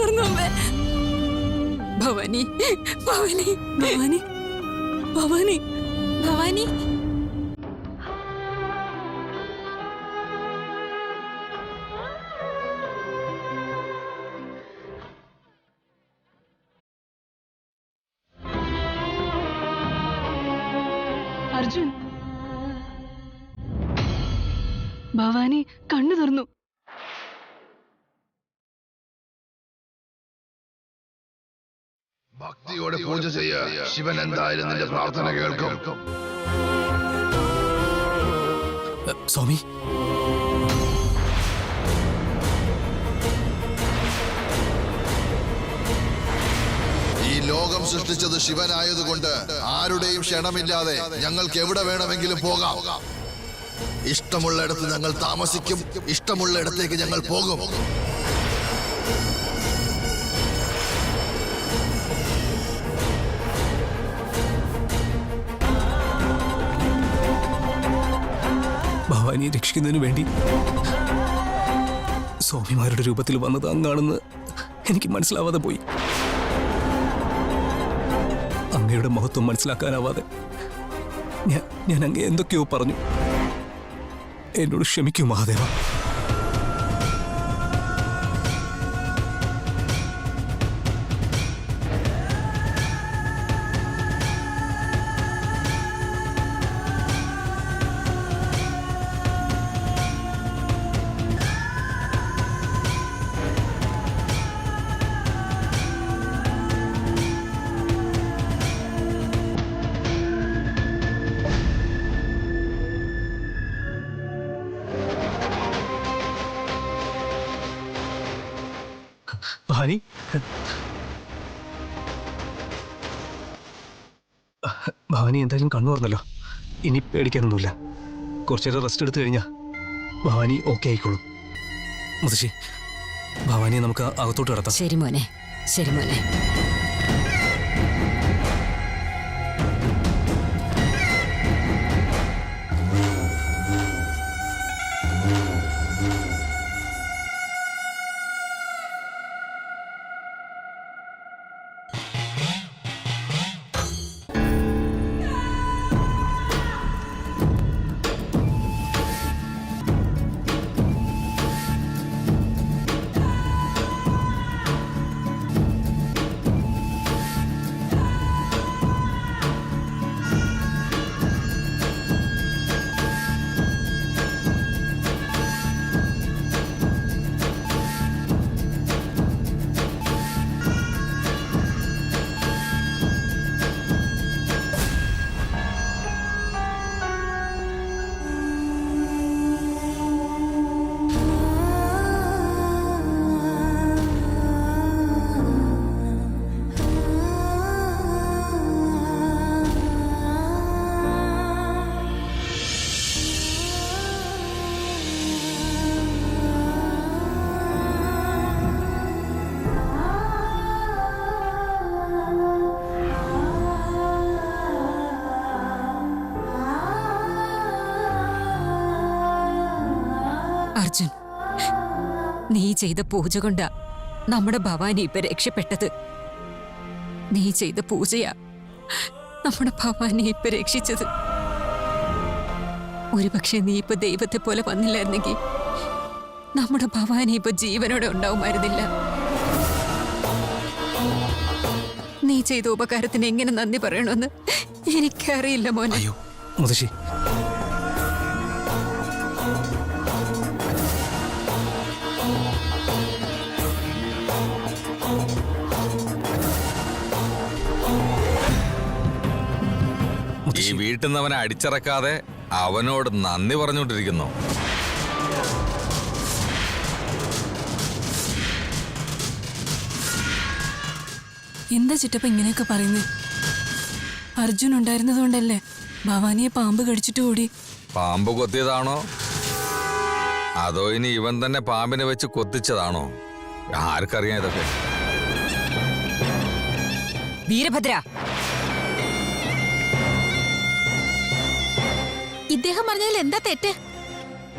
തുറന്നു അമ്മേ. ഭവാനി ഭവാനി ഭവാനി ഭവാനി ഭവാനി അർജുൻ, ഭവാനി കണ്ണു തുറന്നു. ഭക്തിയോടെ പൂജ ചെയ്യ. ശിവൻ എന്തായാലും നിന്റെ പ്രാർത്ഥന കേൾക്കും. സ്വാമി, ഈ ലോകം സൃഷ്ടിച്ചത് ശിവനായതുകൊണ്ട് ആരുടെയും ക്ഷണമില്ലാതെ ഞങ്ങൾക്ക് എവിടെ വേണമെങ്കിലും പോകാം. ഇഷ്ടമുള്ളിടത്ത് ഞങ്ങൾ താമസിക്കും, ഇഷ്ടമുള്ളിടത്തേക്ക് ഞങ്ങൾ പോകും. ഭവാനിയെ രക്ഷിക്കുന്നതിന് വേണ്ടി സ്വാമിമാരുടെ രൂപത്തിൽ വന്നത് അങ്ങാണെന്ന് എനിക്ക് മനസ്സിലാവാതെ പോയി. അങ്ങയുടെ മഹത്വം മനസ്സിലാക്കാനാവാതെ ഞാൻ അങ്ങേ എന്തൊക്കെയോ പറഞ്ഞു. എന്നോട് ക്ഷമിക്കൂ മഹാദേവ. ഭവാനി, ഭവാനി എന്തായാലും കണ്ണു തുറന്നല്ലോ. ഇനി പേടിക്കാനൊന്നുമില്ല. കുറച്ചേരം റെസ്റ്റ് എടുത്തു കഴിഞ്ഞാൽ ഭവാനി ഓക്കെ ആയിക്കോളും. മുത്തശ്ശി, ഭവാനിയെ നമുക്ക് അകത്തോട്ട് കിടത്താം. ശരി മോനെ, ശരി മോനെ. അർജുൻ, നീ ചെയ്ത പൂജ കൊണ്ടാ നമ്മുടെ ഭവാനി ഇപ്പൊ രക്ഷപ്പെട്ടത്. നീ ചെയ്ത പൂജയാ നമ്മുടെ ഭവാനി ഇപ്പൊ രക്ഷിച്ചത്. ഒരുപക്ഷെ നീ ഇപ്പൊ ദൈവത്തെ പോലെ വന്നില്ലായിരുന്നെങ്കിൽ നമ്മുടെ ഭവാനി ഇപ്പൊ ജീവനോടെ ഉണ്ടാവുമായിരുന്നില്ല. നീ ചെയ്ത ഉപകാരത്തിന് എങ്ങനെ നന്ദി പറയണമെന്ന് എനിക്കറിയില്ല മോനെ. അയ്യോ മുത്തശ്ശി, ഈ വീട്ടിൽ നിന്ന് അവനെ അടിച്ചിറക്കാതെ അവനോട് നന്ദി പറഞ്ഞുകൊണ്ടിരിക്കുന്നു. എന്താ ചിറ്റപ്പ ഇങ്ങനെയൊക്കെ പറയുന്നത്? അർജുൻ ഉണ്ടായിരുന്നതുകൊണ്ടല്ലേ ഭവാനിയെ പാമ്പ് കടിച്ചിട്ട് ഓടി? പാമ്പ് കൊത്തിയതാണോ അതോ ഇനി ഇവൻ തന്നെ പാമ്പിനെ വെച്ച് കൊത്തിച്ചതാണോ? ആർക്കറിയാം ഇതൊക്കെ. വീരഭദ്ര, ഇദ്ദേഹം പറഞ്ഞതിൽ എന്താ തെറ്റ്?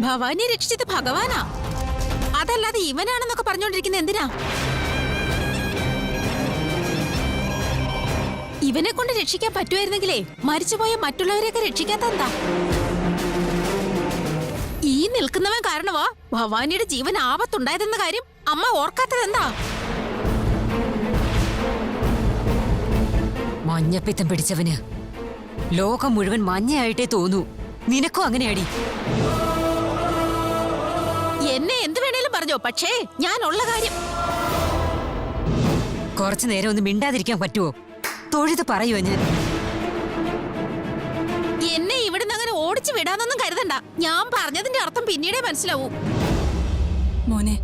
ഭവാനിയെ രക്ഷിച്ചത് ഭഗവാനാ, അതല്ലാതെ ഇവനാണെന്നൊക്കെ പറഞ്ഞോണ്ടിരിക്കുന്ന എന്തിനാ? ഇവനെ കൊണ്ട് രക്ഷിക്കാൻ പറ്റുമായിരുന്നെങ്കിലേ മരിച്ചുപോയ മറ്റുള്ളവരെയൊക്കെ രക്ഷിക്കാത്തെന്താ? ഈ നിൽക്കുന്നവൻ കാരണമാ ഭവാനിയുടെ ജീവൻ ആപത്തുണ്ടായതെന്ന കാര്യം അമ്മ ഓർക്കാത്തതെന്താ? മഞ്ഞപ്പിത്തം പിടിച്ചവന് ലോകം മുഴുവൻ മഞ്ഞയായിട്ടേ തോന്നൂ. നിനക്കും അങ്ങനെയാടി. എന്നെ എന്ത് വേണേലും പറഞ്ഞോ, പക്ഷേ ഞാൻ ഉള്ള കാര്യം. കുറച്ചു നേരം ഒന്ന് മിണ്ടാതിരിക്കാൻ പറ്റുമോ? തൊഴുത് പറയുവോ ഞാൻ. എന്നെ ഇവിടുന്ന് അങ്ങനെ ഓടിച്ചു വിടാന്നൊന്നും കരുതണ്ട. ഞാൻ പറഞ്ഞതിന്റെ അർത്ഥം പിന്നീടേ മനസ്സിലാവൂ. മോനെ,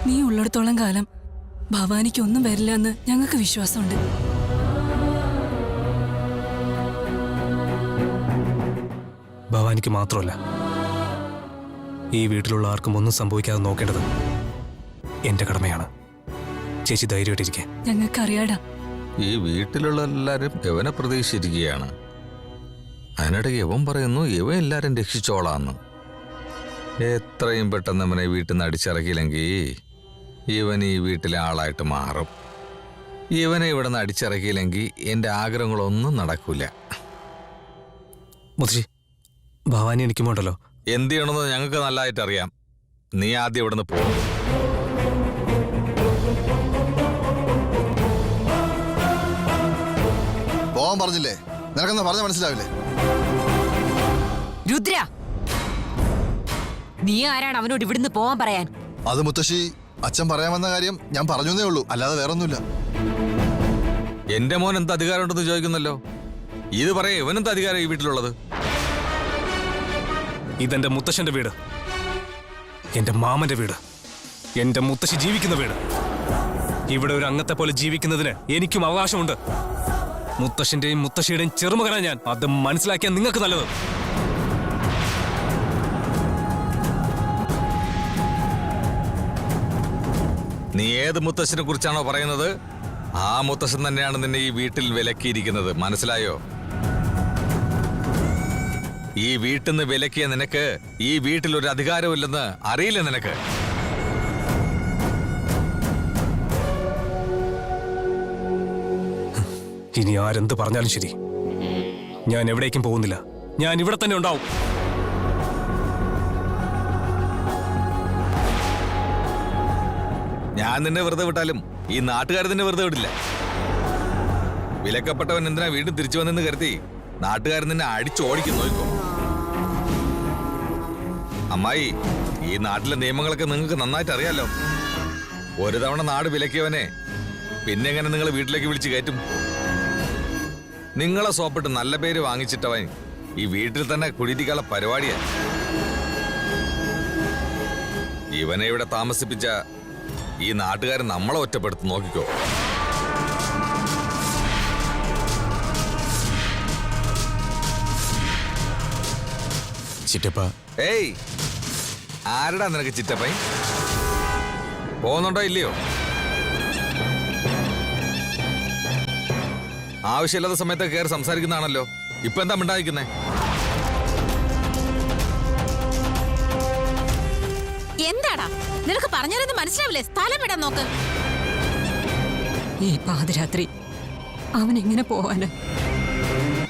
നീ ഉള്ളിടത്തോളം കാലം ഭവാനിക്ക് ഒന്നും വരില്ല എന്ന് ഞങ്ങൾക്ക് വിശ്വാസമുണ്ട്. ഭവാനിക്ക് മാത്രമല്ല, ഈ വീട്ടിലുള്ള ആർക്കും ഒന്നും സംഭവിക്കാതെ നോക്കേണ്ടത് എന്റെ കടമയാണ്. ചേച്ചി ധൈര്യമായിട്ടിരിക്കെ. ഞങ്ങൾക്കറിയാടാ. ഈ വീട്ടിലുള്ള എല്ലാരും യവനെ പ്രതീക്ഷിച്ചിരിക്കുകയാണ്. അതിനിടയ്ക്ക് യവൻ പറയുന്നു യവൻ എല്ലാരും രക്ഷിച്ചോളാന്ന്. എത്രയും പെട്ടെന്ന് അവനെ വീട്ടിൽ നിന്ന് അടിച്ചിറക്കിയില്ലെങ്കിൽ ഇവൻ ഈ വീട്ടിലെ ആളായിട്ട് മാറും. ഇവനെ ഇവിടെ നിന്ന് അടിച്ചിറക്കിയില്ലെങ്കിൽ എന്റെ ആഗ്രഹങ്ങളൊന്നും നടക്കൂല. മുത്തശ്ശി, ഭവാനി എനിക്കുമുണ്ടല്ലോ. എന്ത് ചെയ്യണമെന്ന് ഞങ്ങൾക്ക് നല്ലതായിട്ട് അറിയാം. നീ ആദ്യം ഇവിടെ നിന്ന് പോകും. പോവാൻ പറഞ്ഞില്ലേ? നിനക്കെന്നാ പറഞ്ഞ മനസ്സിലാവില്ലേ? രുദ്ര, നീ ആരാണ് അവനോട് ഇവിടുന്ന് പോവാൻ പറയാൻ? അത് മുത്തശ്ശി, അച്ഛൻ പറയാമെന്ന കാര്യം ഞാൻ പറഞ്ഞേ ഉള്ളൂ, അല്ലാതെ വേറൊന്നുമില്ല. എന്റെ മോൻ എന്ത് അധികാരം ഉണ്ടെന്ന് ചോദിക്കുന്നല്ലോ. ഇത് പറയാ ഇവനെന്ത് അധികാരം ഈ വീട്ടിലുള്ളത്? ഇതെന്റെ മുത്തശ്ശന്റെ വീട്, എന്റെ മാമന്റെ വീട്, എന്റെ മുത്തശ്ശി ജീവിക്കുന്ന വീട്. ഇവിടെ ഒരു അംഗത്തെ പോലെ ജീവിക്കുന്നതിന് എനിക്കും അവകാശമുണ്ട്. മുത്തശ്ശന്റെയും മുത്തശ്ശിയുടെയും ചെറുമകനാ ഞാൻ. അത് മനസ്സിലാക്കിയാൽ നിങ്ങൾക്ക് നല്ലത്. നീ ഏത് മുത്തശ്ശനെ കുറിച്ചാണോ പറയുന്നത്, ആ മുത്തശ്ശൻ തന്നെയാണ് നിന്നെ ഈ വീട്ടിൽ വിലക്കിയിരിക്കുന്നത്. മനസ്സിലായോ? ഈ വീട്ടിൽ നിന്ന് വിലക്കിയ നിനക്ക് ഈ വീട്ടിൽ ഒരു അധികാരമില്ലെന്ന് അറിയില്ല നിനക്ക്. ഇനി ആരെന്ത് പറഞ്ഞാലും ശരി, ഞാൻ എവിടേക്കും പോകുന്നില്ല. ഞാൻ ഇവിടെ തന്നെ ഉണ്ടാവും. ഞാൻ നിന്നെ വെറുതെ വിട്ടാലും ഈ നാട്ടുകാർ നിന്നെ വെറുതെ വിടില്ല. വിലക്കപ്പെട്ടവൻ എന്തിനാ വീണ്ടും തിരിച്ചു വന്നെന്ന് കരുതി നാട്ടുകാർ നിന്നെ അടിച്ചോടിക്കും. നോക്കോ അമ്മായി, ഈ നാട്ടിലെ നിയമങ്ങളൊക്കെ നിങ്ങൾക്ക് നന്നായിട്ട് അറിയാലോ. ഒരു തവണ നാട് വിലക്കിയവനെ പിന്നെ എങ്ങനെ നിങ്ങൾ വീട്ടിലേക്ക് വിളിച്ച് കയറ്റും? നിങ്ങളെ സോപ്പിട്ട് നല്ല പേര് വാങ്ങിച്ചിട്ടവൻ ഈ വീട്ടിൽ തന്നെ കുടിയിരിക്കാനുള്ള പരിപാടിയാ. ഇവനെ ഇവിടെ താമസിപ്പിച്ച ഈ നാട്ടുകാർ നമ്മളെ ഒറ്റപ്പെടുത്തി നോക്കിക്കോ. ചിറ്റപ്പ, ഏയ്, ആരടാ നിനക്ക് ചിറ്റപ്പൻ? പോകുന്നുണ്ടോ ഇല്ലയോ? ആവശ്യമില്ലാത്ത സമയത്ത് കയറി സംസാരിക്കുന്നതാണല്ലോ. ഇപ്പൊ എന്താ മിണ്ടായിരിക്കുന്നേ? എന്താടാ നിനക്ക് പറഞ്ഞാലൊന്നും മനസ്സിലാവില്ലേ? സ്ഥലം വിടാൻ നോക്ക്. ഈ പാതിരാത്രി അവൻ എങ്ങനെ പോവാന്?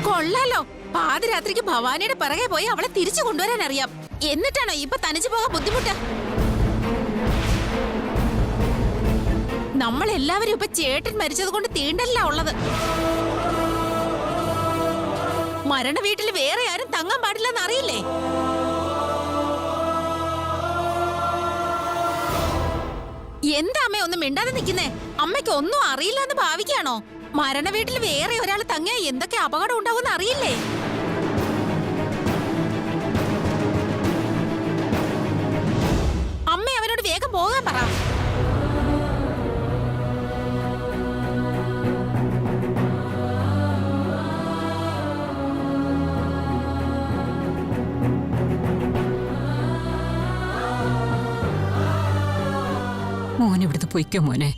കൊള്ളാലോ, പാതിരാത്രിക്ക് ഭവാനിയുടെ പിറകെ പോയി അവളെ തിരിച്ചു കൊണ്ടുവരാൻ അറിയാം. എന്നിട്ടാണോ ഇപ്പൊ തനിച്ചു പോകാൻ ബുദ്ധിമുട്ട്? നമ്മളെല്ലാവരും ഇപ്പൊ ചേട്ടൻ മരിച്ചത് കൊണ്ട് തീണ്ടല്ല ഉള്ളത്. മരണ വീട്ടിൽ വേറെ ആരും തങ്ങാൻ പാടില്ലെന്ന് അറിയില്ലേ? എന്താ അമ്മ ഒന്നും മിണ്ടാതെ നിൽക്കുന്നേ? അമ്മയ്ക്ക് ഒന്നും അറിയില്ല എന്ന് ഭാവിക്കാണോ? മരണ വീട്ടിൽ വേറെ ഒരാൾ തങ്ങിയ എന്തൊക്കെ അപകടം ഉണ്ടാവും അറിയില്ലേ? അമ്മ അവനോട് വേഗം പോകാൻ പറ. മോൻ ഇവിടുന്ന് പൊയ്ക്കോ മോനെ.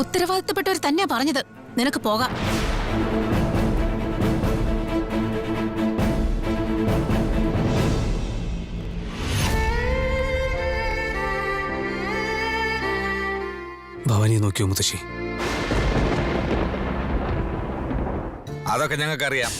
ഉത്തരവാദിത്തപ്പെട്ടവർ തന്നെയാ പറഞ്ഞത്. നിനക്ക് പോകാം. ഭവാനിയെ നോക്കിയോ മുത്തശ്ശി? അതൊക്കെ ഞങ്ങൾക്കറിയാം.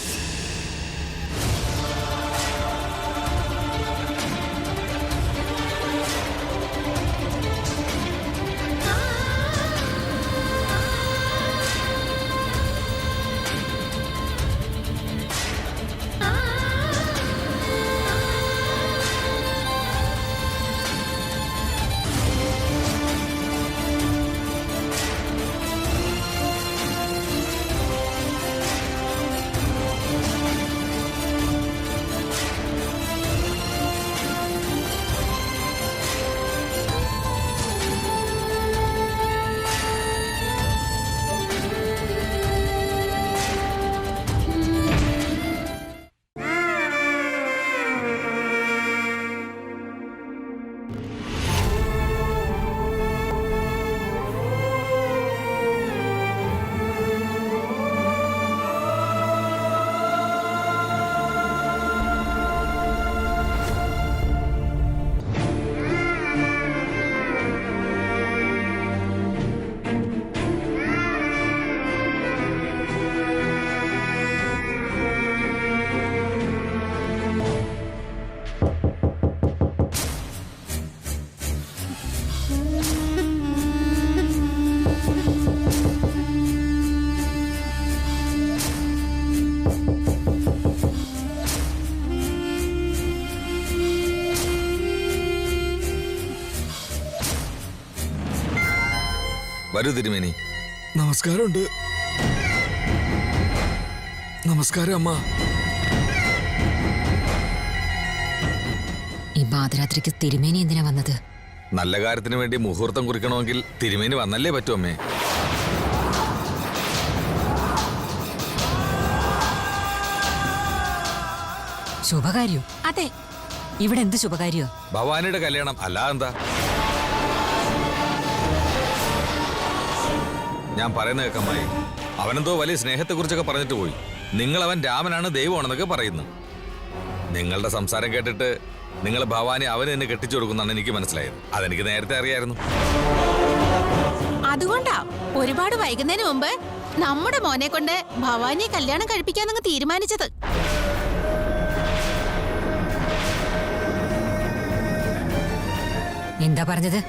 വരൂ തിരുമേനി. നമസ്കാരമുണ്ട്. നമസ്കാരം അമ്മ. ഈ പാതിരാത്രിക്ക് തിരുമേനി എന്തിനാ വന്നത്? നല്ല കാര്യത്തിന് വേണ്ടി മുഹൂർത്തം കുറിക്കണമെങ്കിൽ തിരുമേനി വന്നല്ലേ പറ്റൂ അമ്മേ. ശുഭകാര്യോ? അതെ. ഇവിടെ എന്ത് ശുഭകാര്യോ? ഭവാനിയുടെ കല്യാണം. അല്ല എന്താ? ഞാൻ പറയുന്ന കേൾക്കമ്മായി, അവനെന്തോ വലിയ സ്നേഹത്തെക്കുറിച്ചൊക്കെ പറഞ്ഞിട്ട് പോയി. നിങ്ങളവൻ രാമനാണ് ദൈവമാണെന്നൊക്കെ പറയുന്നു. നിങ്ങളുടെ സംസാരം കേട്ടിട്ട് നിങ്ങൾ ഭവാനി അവന് എന്നെ കെട്ടിച്ചു കൊടുക്കുന്നതാണ് എനിക്ക് മനസ്സിലായത്. അതെനിക്ക് നേരത്തെ അറിയായിരുന്നു. അതുകൊണ്ടാ ഒരുപാട് വൈകുന്നതിന് മുമ്പ് നമ്മുടെ മോനെ കൊണ്ട് ഭവാനിയെ കല്യാണം കഴിപ്പിക്കാന്നങ്ങ് തീരുമാനിച്ചത്. എന്താ പറഞ്ഞത്?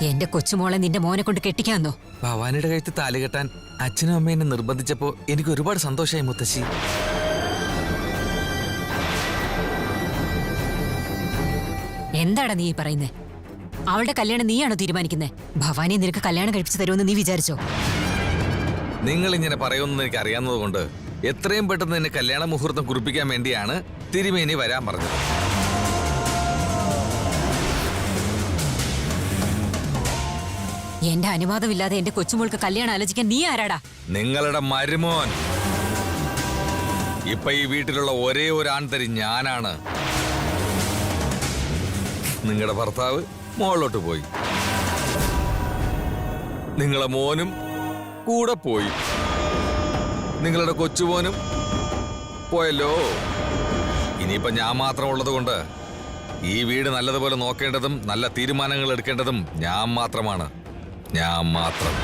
എന്റെ കൊച്ചുമോളെ നിന്റെ മോനെ കൊണ്ട് കെട്ടിക്കാന്നോ? ഭവാനിയുടെ കഴുത്ത് താലി കെട്ടാൻ അച്ഛനും അമ്മയും എന്നെ നിർബന്ധിച്ചപ്പോ എനിക്ക് ഒരുപാട് സന്തോഷമായി മുത്തശ്ശി. എന്താടാ നീ പറയുന്നേ? അവളുടെ കല്യാണം നീയാണോ തീരുമാനിക്കുന്നേ? ഭവാനി നിനക്ക് കല്യാണം കഴിപ്പിച്ചു തരുമെന്ന് നീ വിചാരിച്ചോ? നിങ്ങൾ ഇങ്ങനെ പറയുമെന്ന് എനിക്ക് അറിയാവുന്നത് കൊണ്ട് എത്രയും പെട്ടെന്ന് എന്നെ കല്യാണ മുഹൂർത്തം കുറിപ്പിക്കാൻ വേണ്ടിയാണ് തിരുമേനി വരാൻ പറഞ്ഞത്. എന്റെ അനുവാദമില്ലാതെ എന്റെ കൊച്ചുമോൾക്ക് കല്യാണം ആലോചിക്കാൻ നീ ആരാടാ? നിങ്ങളുടെ മരുമോൻ. ഇപ്പൊ ഈ വീട്ടിലുള്ള ഒരേ ഒരു ആൺതരി ഞാനാണ്. നിങ്ങളുടെ ഭർത്താവ് മോളിലോട്ട് പോയി. നിങ്ങളെ മോനും കൂടെ പോയി. നിങ്ങളുടെ കൊച്ചുമോനും പോയല്ലോ. ഇനിയിപ്പോ ഞാൻ മാത്രം ഉള്ളത് കൊണ്ട് ഈ വീട് നല്ലതുപോലെ നോക്കേണ്ടതും നല്ല തീരുമാനങ്ങൾ എടുക്കേണ്ടതും ഞാൻ മാത്രമാണ്. ഞാൻ മാത്രം.